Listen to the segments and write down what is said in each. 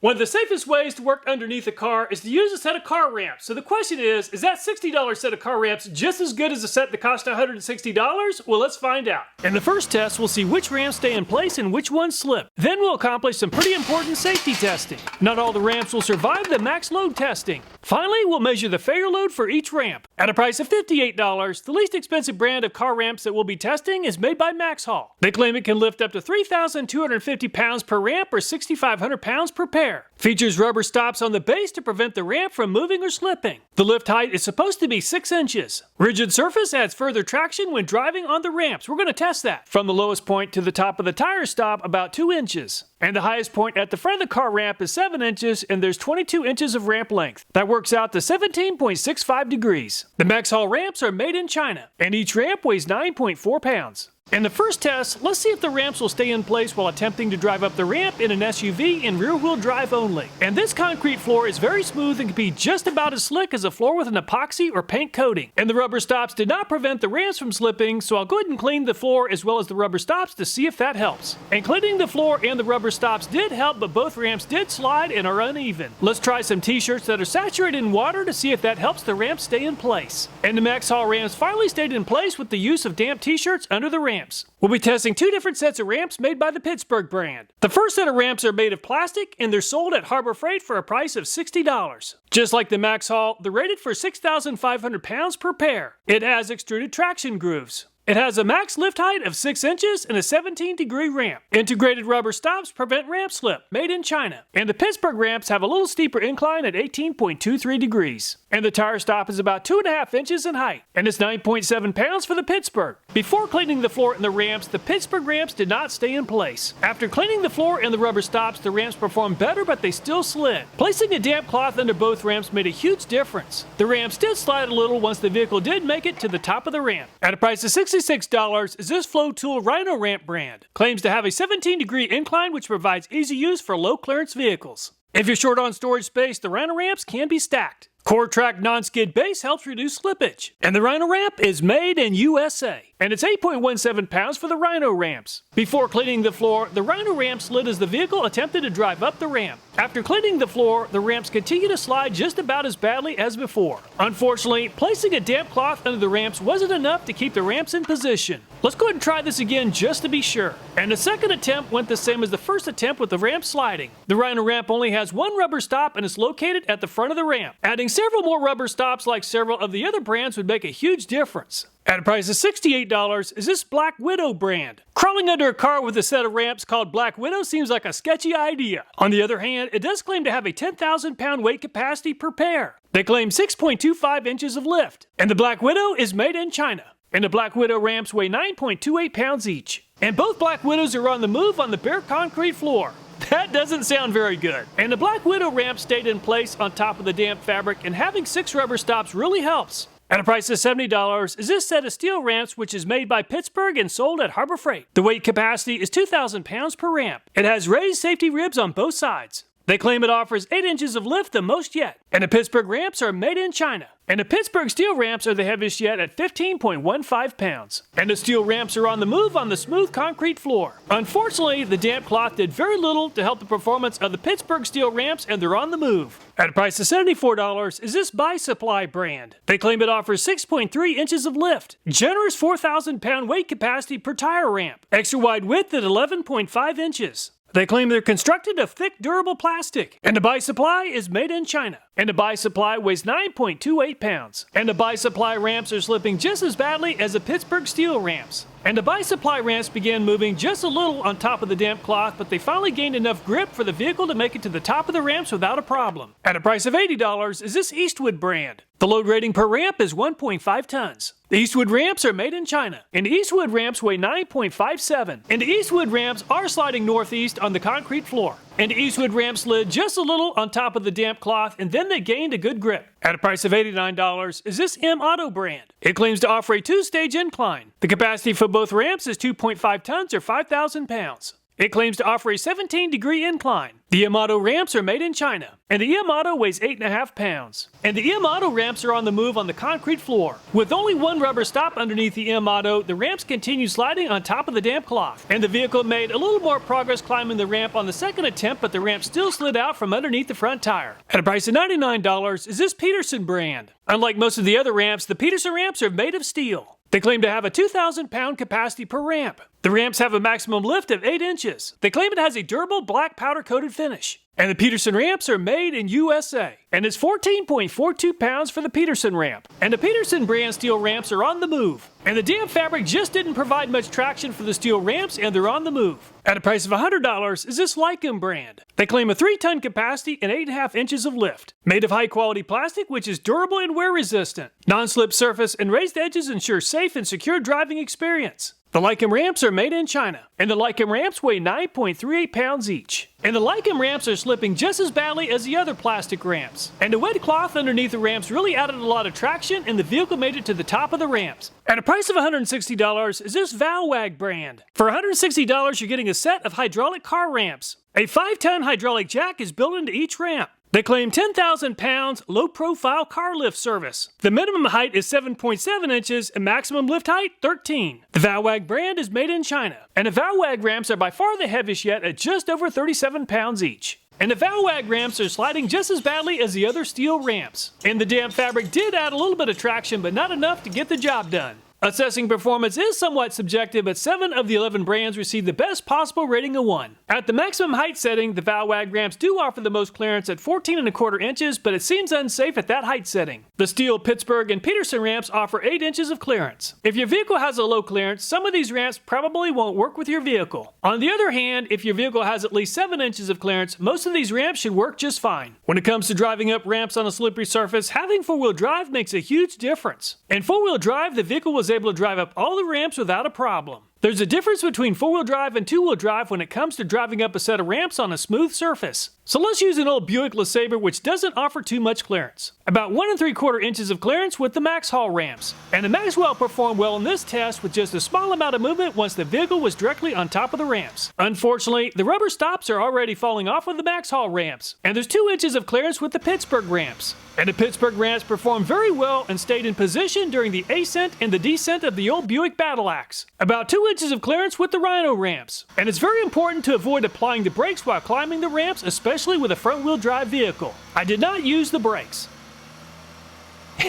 One of the safest ways to work underneath a car is to use a set of car ramps. So the question is that $60 set of car ramps just as good as a set that cost $160? Well, let's find out. In the first test, we'll see which ramps stay in place and which ones slip. Then we'll accomplish some pretty important safety testing. Not all the ramps will survive the max load testing. Finally, we'll measure the failure load for each ramp. At a price of $58, the least expensive brand of car ramps that we'll be testing is made by MaxxHaul. They claim it can lift up to 3,250 pounds per ramp or 6,500 pounds per pair. Features rubber stops on the base to prevent the ramp from moving or slipping. The lift height is supposed to be 6 inches. Rigid surface adds further traction when driving on the ramps. We're going to test that. From the lowest point to the top of the tire stop, about 2 inches. And the highest point at the front of the car ramp is 7 inches, and there's 22 inches of ramp length. That works out to 17.65 degrees. The MaxxHaul ramps are made in China, and each ramp weighs 9.4 pounds. In the first test, let's see if the ramps will stay in place while attempting to drive up the ramp in an SUV in rear-wheel drive only. And this concrete floor is very smooth and can be just about as slick as a floor with an epoxy or paint coating. And the rubber stops did not prevent the ramps from slipping, so I'll go ahead and clean the floor as well as the rubber stops to see if that helps. And cleaning the floor and the rubber stops did help, but both ramps did slide and are uneven. Let's try some t-shirts that are saturated in water to see if that helps the ramps stay in place. And the MaxxHaul ramps finally stayed in place with the use of damp t-shirts under the ramps. We'll be testing 2 different sets of ramps made by the Pittsburgh brand. The first set of ramps are made of plastic and they're sold at Harbor Freight for a price of $60. Just like the MaxxHaul, they're rated for 6,500 pounds per pair. It has extruded traction grooves. It has a max lift height of 6 inches and a 17-degree ramp. Integrated rubber stops prevent ramp slip, made in China. And the Pittsburgh ramps have a little steeper incline at 18.23 degrees. And the tire stop is about 2.5 inches in height. And it's 9.7 pounds for the Pittsburgh. Before cleaning the floor and the ramps, the Pittsburgh ramps did not stay in place. After cleaning the floor and the rubber stops, the ramps performed better, but they still slid. Placing a damp cloth under both ramps made a huge difference. The ramps did slide a little once the vehicle did make it to the top of the ramp. At a price of $66 is this Flow Tool RhinoRamp brand. Claims to have a 17-degree incline which provides easy use for low-clearance vehicles. If you're short on storage space, the RhinoRamps can be stacked. Core track non-skid base helps reduce slippage. And the RhinoRamp is made in USA. And it's 8.17 pounds for the Rhino ramps. Before cleaning the floor, the Rhino ramp slid as the vehicle attempted to drive up the ramp. After cleaning the floor, the ramps continue to slide just about as badly as before. Unfortunately, placing a damp cloth under the ramps wasn't enough to keep the ramps in position. Let's go ahead and try this again just to be sure. And the second attempt went the same as the first attempt with the ramp sliding. The Rhino ramp only has 1 rubber stop and is located at the front of the ramp. Adding several more rubber stops like several of the other brands would make a huge difference. At a price of $68 is this Black Widow brand. Crawling under a car with a set of ramps called Black Widow seems like a sketchy idea. On the other hand, it does claim to have a 10,000 pound weight capacity per pair. They claim 6.25 inches of lift. And the Black Widow is made in China. And the Black Widow ramps weigh 9.28 pounds each. And both Black Widows are on the move on the bare concrete floor. That doesn't sound very good. And the Black Widow ramp stayed in place on top of the damp fabric, and having 6 rubber stops really helps. At a price of $70 is this set of steel ramps which is made by Pittsburgh and sold at Harbor Freight. The weight capacity is 2,000 pounds per ramp. It has raised safety ribs on both sides. They claim it offers 8 inches of lift, the most yet. And the Pittsburgh ramps are made in China. And the Pittsburgh steel ramps are the heaviest yet at 15.15 pounds. And the steel ramps are on the move on the smooth concrete floor. Unfortunately, the damp cloth did very little to help the performance of the Pittsburgh steel ramps, and they're on the move. At a price of $74 is this BiSupply brand. They claim it offers 6.3 inches of lift, generous 4,000 pound weight capacity per tire ramp, extra wide width at 11.5 inches. They claim they're constructed of thick, durable plastic. And the BiSupply is made in China. And the BiSupply weighs 9.28 pounds. And the BiSupply ramps are slipping just as badly as the Pittsburgh steel ramps. And the BiSupply ramps began moving just a little on top of the damp cloth, but they finally gained enough grip for the vehicle to make it to the top of the ramps without a problem. At a price of $80 is this Eastwood brand. The load rating per ramp is 1.5 tons. The Eastwood ramps are made in China, and the Eastwood ramps weigh 9.57. And the Eastwood ramps are sliding northeast on the concrete floor. And the Eastwood ramp slid just a little on top of the damp cloth, and then they gained a good grip. At a price of $89 is this M Auto brand. It claims to offer a 2-stage incline. The capacity for both ramps is 2.5 tons or 5,000 pounds. It claims to offer a 17-degree incline. The M-Auto ramps are made in China, and the M-Auto weighs 8.5 pounds. And the M-Auto ramps are on the move on the concrete floor. With only one rubber stop underneath the M-Auto, the ramps continue sliding on top of the damp cloth. And the vehicle made a little more progress climbing the ramp on the second attempt, but the ramp still slid out from underneath the front tire. At a price of $99, is this Peterson brand. Unlike most of the other ramps, the Peterson ramps are made of steel. They claim to have a 2,000-pound capacity per ramp. The ramps have a maximum lift of 8 inches. They claim it has a durable black powder-coated finish. And the Peterson ramps are made in USA. And it's 14.42 pounds for the Peterson ramp. And the Peterson brand steel ramps are on the move. And the damp fabric just didn't provide much traction for the steel ramps, and they're on the move. At a price of $100 is this Liyumm brand. They claim a 3-ton capacity and 8.5 inches of lift. Made of high-quality plastic, which is durable and wear-resistant. Non-slip surface and raised edges ensure safe and secure driving experience. The Liyumm ramps are made in China, and the Liyumm ramps weigh 9.38 pounds each. And the Liyumm ramps are slipping just as badly as the other plastic ramps. And the wet cloth underneath the ramps really added a lot of traction, and the vehicle made it to the top of the ramps. At a price of $160 is this Vowagh brand. For $160 you're getting a set of hydraulic car ramps. A 5-ton hydraulic jack is built into each ramp. They claim 10,000 pounds low-profile car lift service. The minimum height is 7.7 inches and maximum lift height 13. The Vowagh brand is made in China, and the Vowagh ramps are by far the heaviest yet at just over 37 pounds each. And the Vowagh ramps are sliding just as badly as the other steel ramps. And the damp fabric did add a little bit of traction, but not enough to get the job done. Assessing performance is somewhat subjective, but 7 of the 11 brands received the best possible rating of 1. At the maximum height setting, the Vowagh ramps do offer the most clearance at 14.25 inches, but it seems unsafe at that height setting. The steel Pittsburgh and Peterson ramps offer 8 inches of clearance. If your vehicle has a low clearance, some of these ramps probably won't work with your vehicle. On the other hand, if your vehicle has at least 7 inches of clearance, most of these ramps should work just fine. When it comes to driving up ramps on a slippery surface, having 4-wheel drive makes a huge difference. In 4-wheel drive, the vehicle was able to drive up all the ramps without a problem. There's a difference between 4-wheel drive and 2-wheel drive when it comes to driving up a set of ramps on a smooth surface. So let's use an old Buick LeSabre, which doesn't offer too much clearance. About 1.75 inches of clearance with the MaxxHaul ramps. And the MaxxHaul performed well in this test with just a small amount of movement once the vehicle was directly on top of the ramps. Unfortunately, the rubber stops are already falling off with the MaxxHaul ramps. And there's 2 inches of clearance with the Pittsburgh ramps. And the Pittsburgh ramps performed very well and stayed in position during the ascent and the descent of the old Buick Battle Axe. About 2 inches of clearance with the Rhino ramps. And it's very important to avoid applying the brakes while climbing the ramps, especially with a front-wheel drive vehicle. I did not use the brakes.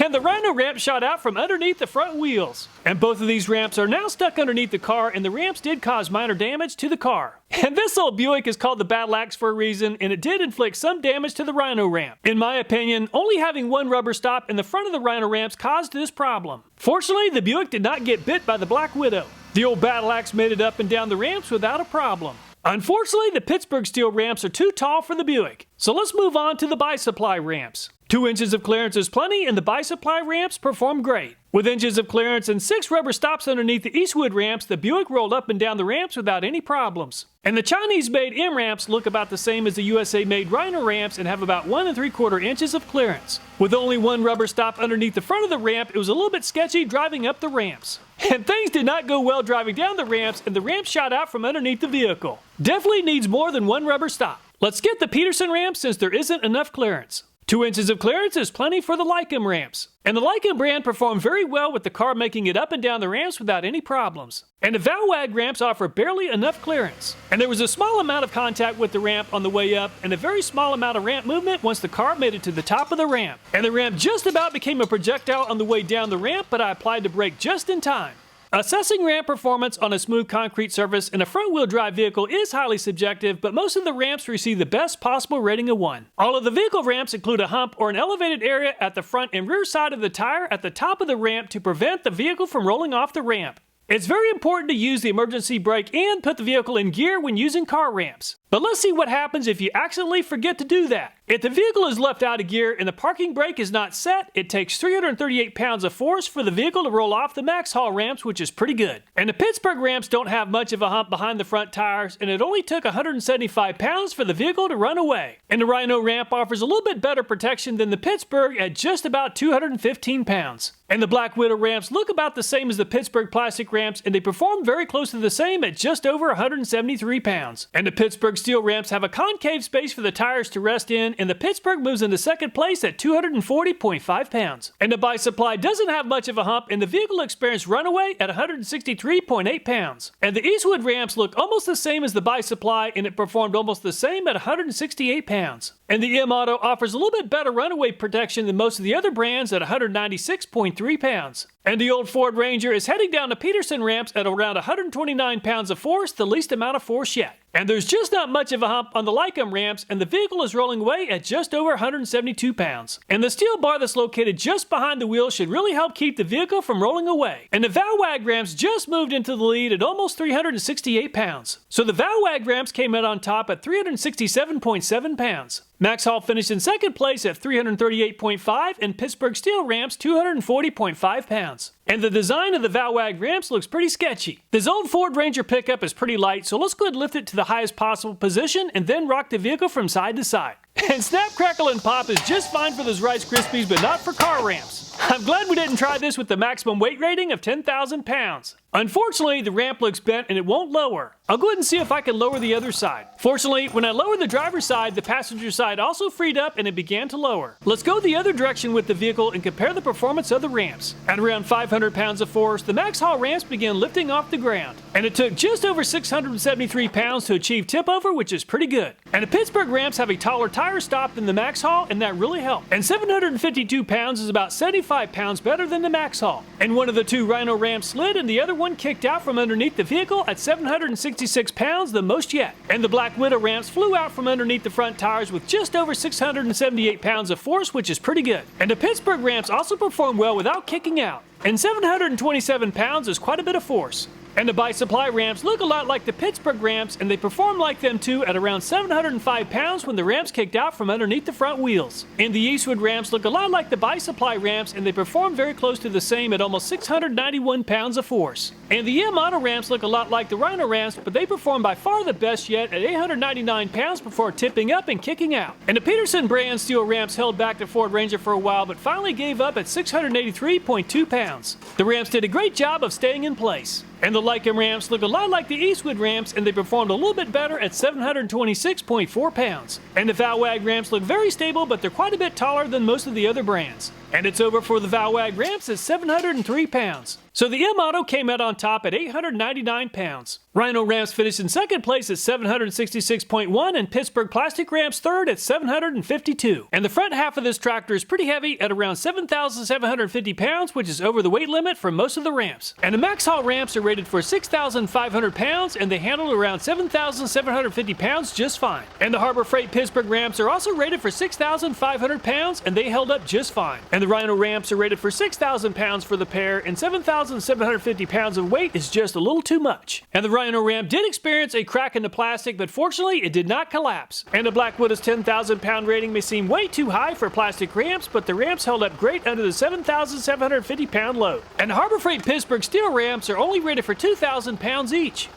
And the Rhino ramp shot out from underneath the front wheels. And both of these ramps are now stuck underneath the car, and the ramps did cause minor damage to the car. And this old Buick is called the Battle Axe for a reason, and it did inflict some damage to the Rhino ramp. In my opinion, only having one rubber stop in the front of the Rhino ramps caused this problem. Fortunately, the Buick did not get bit by the Black Widow. The old Battle Axe made it up and down the ramps without a problem. Unfortunately, the Pittsburgh steel ramps are too tall for the Buick. So let's move on to the BiSupply ramps. 2 inches of clearance is plenty, and the BiSupply ramps perform great. With inches of clearance and 6 rubber stops underneath the Eastwood ramps, the Buick rolled up and down the ramps without any problems. And the Chinese-made M ramps look about the same as the USA-made Rhino ramps and have about 1.75 inches of clearance. With only 1 rubber stop underneath the front of the ramp, it was a little bit sketchy driving up the ramps. And things did not go well driving down the ramps, and the ramps shot out from underneath the vehicle. Definitely needs more than 1 rubber stop. Let's get the Peterson ramp since there isn't enough clearance. 2 inches of clearance is plenty for the Liyumm ramps. And the Liyumm brand performed very well with the car making it up and down the ramps without any problems. And the Vowagh ramps offer barely enough clearance. And there was a small amount of contact with the ramp on the way up and a very small amount of ramp movement once the car made it to the top of the ramp. And the ramp just about became a projectile on the way down the ramp, but I applied the brake just in time. Assessing ramp performance on a smooth concrete surface in a front-wheel drive vehicle is highly subjective, but most of the ramps receive the best possible rating of 1. All of the vehicle ramps include a hump or an elevated area at the front and rear side of the tire at the top of the ramp to prevent the vehicle from rolling off the ramp. It's very important to use the emergency brake and put the vehicle in gear when using car ramps. But let's see what happens if you accidentally forget to do that. If the vehicle is left out of gear and the parking brake is not set, it takes 338 pounds of force for the vehicle to roll off the MaxxHaul ramps, which is pretty good. And the Pittsburgh ramps don't have much of a hump behind the front tires, and it only took 175 pounds for the vehicle to run away. And the Rhino ramp offers a little bit better protection than the Pittsburgh at just about 215 pounds. And the Black Widow ramps look about the same as the Pittsburgh plastic ramps, and they perform very close to the same at just over 173 pounds. And the Pittsburgh steel ramps have a concave space for the tires to rest in, and the Pittsburgh moves into second place at 240.5 pounds. And the BiSupply doesn't have much of a hump, and the vehicle experienced Runaway at 163.8 pounds. And the Eastwood ramps look almost the same as the BiSupply, and it performed almost the same at 168 pounds. And the M-Auto offers a little bit better runaway protection than most of the other brands at 196.3 pounds. And the old Ford Ranger is heading down to Peterson ramps at around 129 pounds of force, the least amount of force yet. And there's just not much of a hump on the Liyumm ramps, and the vehicle is rolling away at just over 172 pounds. And the steel bar that's located just behind the wheel should really help keep the vehicle from rolling away. And the Vowagh ramps just moved into the lead at almost 368 pounds. So the Vowagh ramps came out on top at 367.7 pounds. MaxxHaul finished in second place at 338.5 and Pittsburgh steel ramps 240.5 pounds. And the design of the Vowagh ramps looks pretty sketchy. This old Ford Ranger pickup is pretty light, so let's go ahead and lift it to the highest possible position and then rock the vehicle from side to side. And Snap, Crackle, and Pop is just fine for those Rice Krispies, but not for car ramps. I'm glad we didn't try this with the maximum weight rating of 10,000 pounds. Unfortunately, the ramp looks bent and it won't lower. I'll go ahead and see if I can lower the other side. Fortunately, when I lowered the driver's side, the passenger side also freed up and it began to lower. Let's go the other direction with the vehicle and compare the performance of the ramps. At around 500 pounds of force, the MaxxHaul ramps began lifting off the ground. And it took just over 673 pounds to achieve tip over, which is pretty good. And the Pittsburgh ramps have a taller tire stop than the MaxxHaul, and that really helped. And 752 pounds is about 75 pounds better than the MaxxHaul. And one of the two Rhino ramps slid and the other one kicked out from underneath the vehicle at 766 pounds, the most yet. And the Black Widow ramps flew out from underneath the front tires with just over 678 pounds of force, which is pretty good. And the Pittsburgh ramps also performed well without kicking out. And 727 pounds is quite a bit of force. And the BiSupply ramps look a lot like the Pittsburgh ramps, and they perform like them too at around 705 pounds when the ramps kicked out from underneath the front wheels. And the Eastwood ramps look a lot like the BiSupply ramps, and they perform very close to the same at almost 691 pounds of force. And the M-Auto ramps look a lot like the Rhino ramps, but they perform by far the best yet at 899 pounds before tipping up and kicking out. And the Peterson brand steel ramps held back the Ford Ranger for a while, but finally gave up at 683.2 pounds. The ramps did a great job of staying in place. And the Liyumm ramps look a lot like the Eastwood ramps, and they performed a little bit better at 726.4 pounds. And the Vowagh ramps look very stable, but they're quite a bit taller than most of the other brands. And it's over for the Vowagh ramps at 703 pounds. So the M-Auto came out on top at 899 pounds. Rhino ramps finished in second place at 766.1 and Pittsburgh plastic ramps third at 752. And the front half of this tractor is pretty heavy at around 7,750 pounds, which is over the weight limit for most of the ramps. And the MaxxHaul ramps are rated for 6,500 pounds and they handle around 7,750 pounds just fine. And the Harbor Freight Pittsburgh ramps are also rated for 6,500 pounds and they held up just fine. And the Rhino ramps are rated for 6,000 pounds for the pair, and 7,750 pounds of weight is just a little too much. And the Rhino ramp did experience a crack in the plastic, but fortunately it did not collapse. And the Black Widow's 10,000 pound rating may seem way too high for plastic ramps, but the ramps held up great under the 7,750 pound load. And the Harbor Freight Pittsburgh steel ramps are only rated for 2,000 pounds each.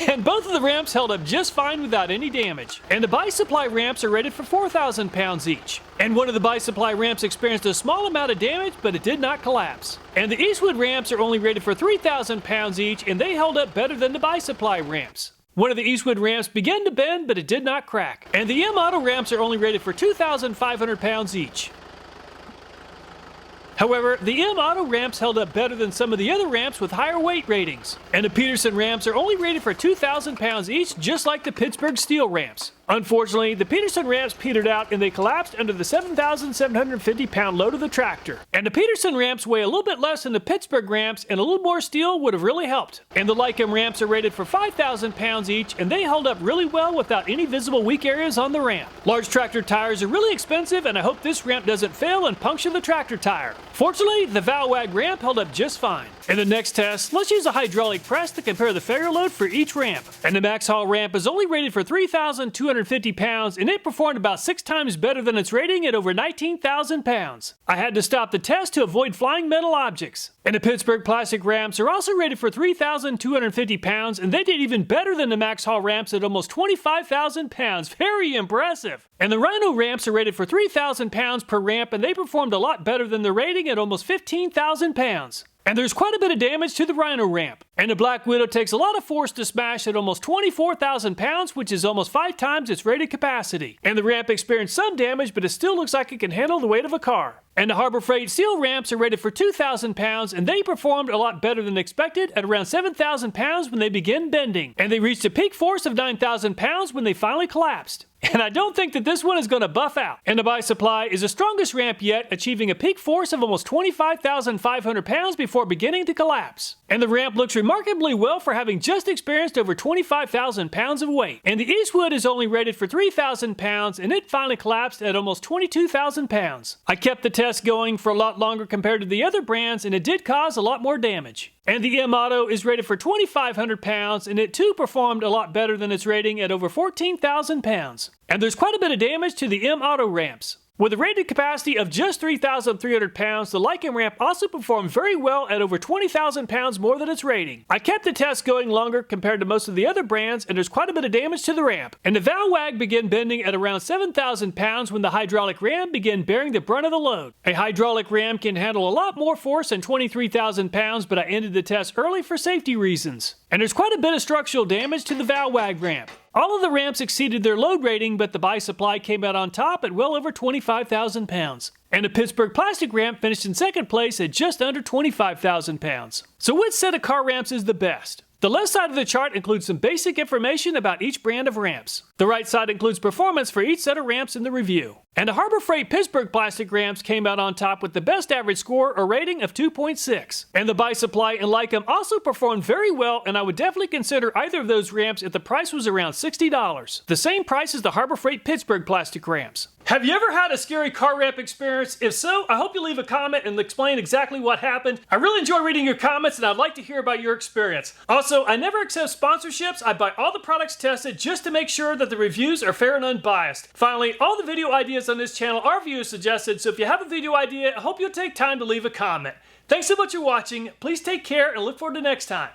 And both of the ramps held up just fine without any damage. And the BiSupply ramps are rated for 4,000 pounds each. And one of the BiSupply ramps experienced a small amount of damage, but it did not collapse. And the Eastwood ramps are only rated for 3,000 pounds each, and they held up better than the BiSupply ramps. One of the Eastwood ramps began to bend, but it did not crack. And the M-Auto ramps are only rated for 2,500 pounds each. However, the M-Auto ramps held up better than some of the other ramps with higher weight ratings. And the Peterson ramps are only rated for 2,000 pounds each, just like the Pittsburgh steel ramps. Unfortunately, the Peterson ramps petered out and they collapsed under the 7,750 pound load of the tractor. And the Peterson ramps weigh a little bit less than the Pittsburgh ramps, and a little more steel would have really helped. And the Liyumm ramps are rated for 5,000 pounds each, and they held up really well without any visible weak areas on the ramp. Large tractor tires are really expensive, and I hope this ramp doesn't fail and puncture the tractor tire. Fortunately, the Vowagh ramp held up just fine. In the next test, let's use a hydraulic press to compare the failure load for each ramp. And the MaxxHaul ramp is only rated for 3,200 250 pounds, and it performed about 6 times better than its rating at over 19,000 pounds. I had to stop the test to avoid flying metal objects. And the Pittsburgh plastic ramps are also rated for 3,250 pounds, and they did even better than the MaxxHaul ramps at almost 25,000 pounds. Very impressive. And the Rhino ramps are rated for 3,000 pounds per ramp, and they performed a lot better than the rating at almost 15,000 pounds. And there's quite a bit of damage to the Rhino ramp. And the Black Widow takes a lot of force to smash at almost 24,000 pounds, which is almost 5 times its rated capacity. And the ramp experienced some damage, but it still looks like it can handle the weight of a car. And the Harbor Freight steel ramps are rated for 2,000 pounds, and they performed a lot better than expected at around 7,000 pounds when they began bending. And they reached a peak force of 9,000 pounds when they finally collapsed. And I don't think that this one is going to buff out. And the BiSupply is the strongest ramp yet, achieving a peak force of almost 25,500 pounds before beginning to collapse. And the ramp looks remarkably well for having just experienced over 25,000 pounds of weight. And the Eastwood is only rated for 3,000 pounds, and it finally collapsed at almost 22,000 pounds. I kept the test going for a lot longer compared to the other brands, and it did cause a lot more damage. And the M Auto is rated for 2,500 pounds, and it too performed a lot better than its rating at over 14,000 pounds. And there's quite a bit of damage to the M Auto ramps. With a rated capacity of just 3,300 pounds, the Liyumm ramp also performed very well at over 20,000 pounds more than its rating. I kept the test going longer compared to most of the other brands, and there's quite a bit of damage to the ramp. And the Vowagh began bending at around 7,000 pounds when the hydraulic ram began bearing the brunt of the load. A hydraulic ram can handle a lot more force than 23,000 pounds, but I ended the test early for safety reasons. And there's quite a bit of structural damage to the Vowagh ramp. All of the ramps exceeded their load rating, but the BiSupply came out on top at well over 25,000 pounds. And the Pittsburgh plastic ramp finished in second place at just under 25,000 pounds. So which set of car ramps is the best? The left side of the chart includes some basic information about each brand of ramps. The right side includes performance for each set of ramps in the review. And the Harbor Freight Pittsburgh plastic ramps came out on top with the best average score or rating of 2.6. And the BiSupply and Liyumm also performed very well, and I would definitely consider either of those ramps if the price was around $60. The same price as the Harbor Freight Pittsburgh plastic ramps. Have you ever had a scary car ramp experience? If so, I hope you leave a comment and explain exactly what happened. I really enjoy reading your comments, and I'd like to hear about your experience. Also, I never accept sponsorships. I buy all the products tested just to make sure that the reviews are fair and unbiased. Finally, all the video ideas on this channel are viewer suggested, so if you have a video idea, I hope you'll take time to leave a comment. Thanks so much for watching. Please take care and look forward to next time.